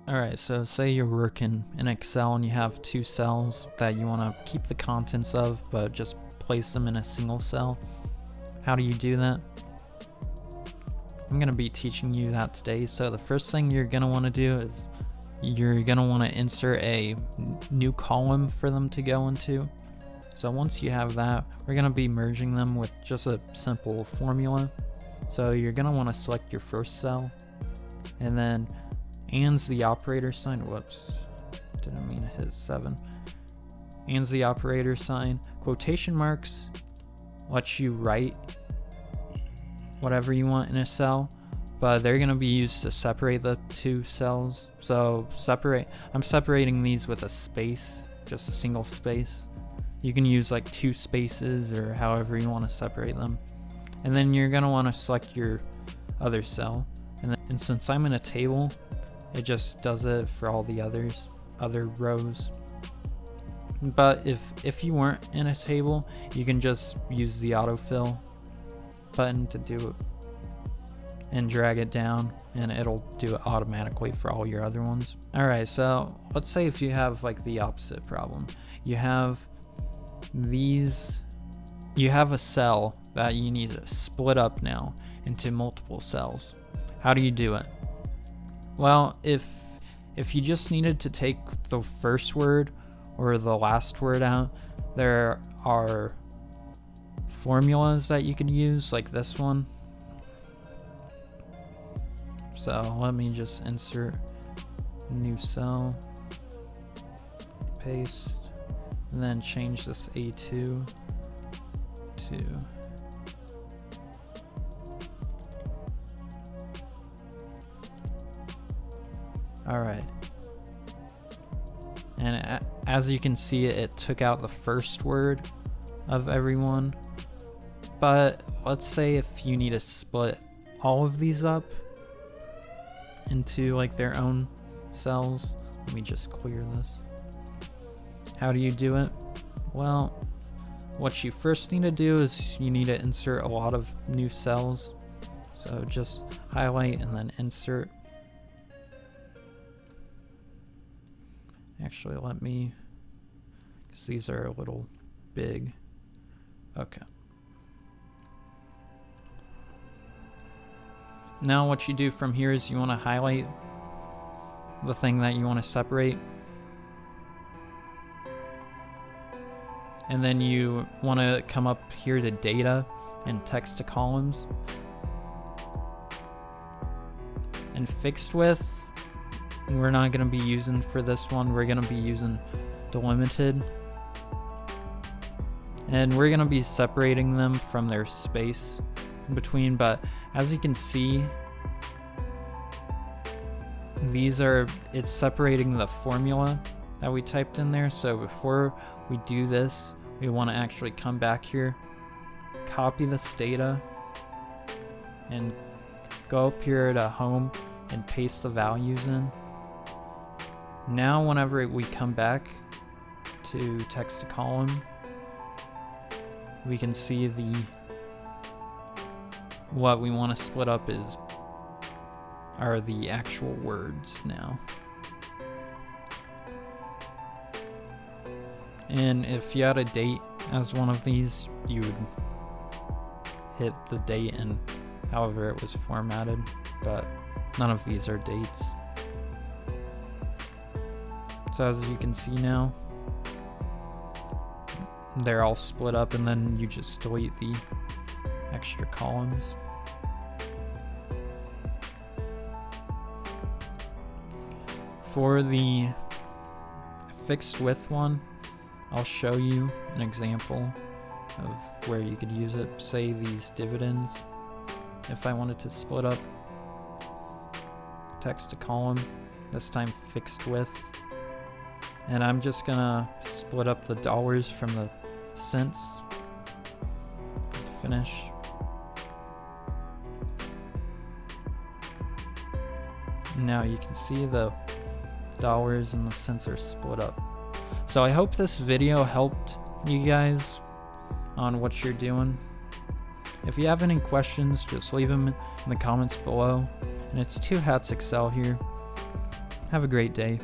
Alright, so say you're working in Excel and you have two cells that you want to keep the contents of, but just place them in a single cell. How do you do that? I'm going to be teaching you that today. So the first thing you're going to want to do is you're going to want to insert a new column for them to go into. So once you have that, we're going to be merging them with just a simple formula. So you're going to want to select your first cell, and then ands the operator sign. Whoops, didn't mean to hit 7. Ands the operator sign. Quotation marks let you write whatever you want in a cell, but they're going to be used to separate the two cells. So I'm separating these with a space, just a single space. You can use like 2 spaces or however you want to separate them. And then you're going to want to select your other cell. And since I'm in a table, it just does it for all the other rows. But if you weren't in a table, you can just use the autofill button to do it and drag it down, and it'll do it automatically for all your other ones. Alright, so let's say if you have like the opposite problem. You have a cell that you need to split up now into multiple cells. How do you do it? Well, if you just needed to take the first word or the last word out, there are formulas that you could use, like this one. So let me just insert a new cell, paste, and then change this A2 to alright. And as you can see, it took out the first word of everyone. But let's say if you need to split all of these up into like their own cells. Let me just clear this. How do you do it? Well, what you first need to do is you need to insert a lot of new cells. So just highlight and then insert. Actually, let me, because these are a little big. Okay. Now what you do from here is you want to highlight the thing that you want to separate. And then you want to come up here to data and text to columns. And fixed width, we're not going to be using for this one. We're going to be using delimited. And we're going to be separating them from their space in between, but as you can see, it's separating the formula that we typed in there. So before we do this, we want to actually come back here, copy this data, and go up here to home and paste the values in. Now whenever we come back to text to column, we can see what we want to split up are the actual words now. And if you had a date as one of these, you would hit the date and however it was formatted, but none of these are dates. So as you can see now, they're all split up, and then you just delete the extra columns. For the fixed width one, I'll show you an example of where you could use it. Say these dividends, if I wanted to split up text to column, this time fixed width, and I'm just gonna split up the dollars from the cents. Finish. Now you can see the dollars and the cents are split up. So I hope this video helped you guys on what you're doing. If you have any questions, just leave them in the comments below. And it's 2 Hats Excel here. Have a great day.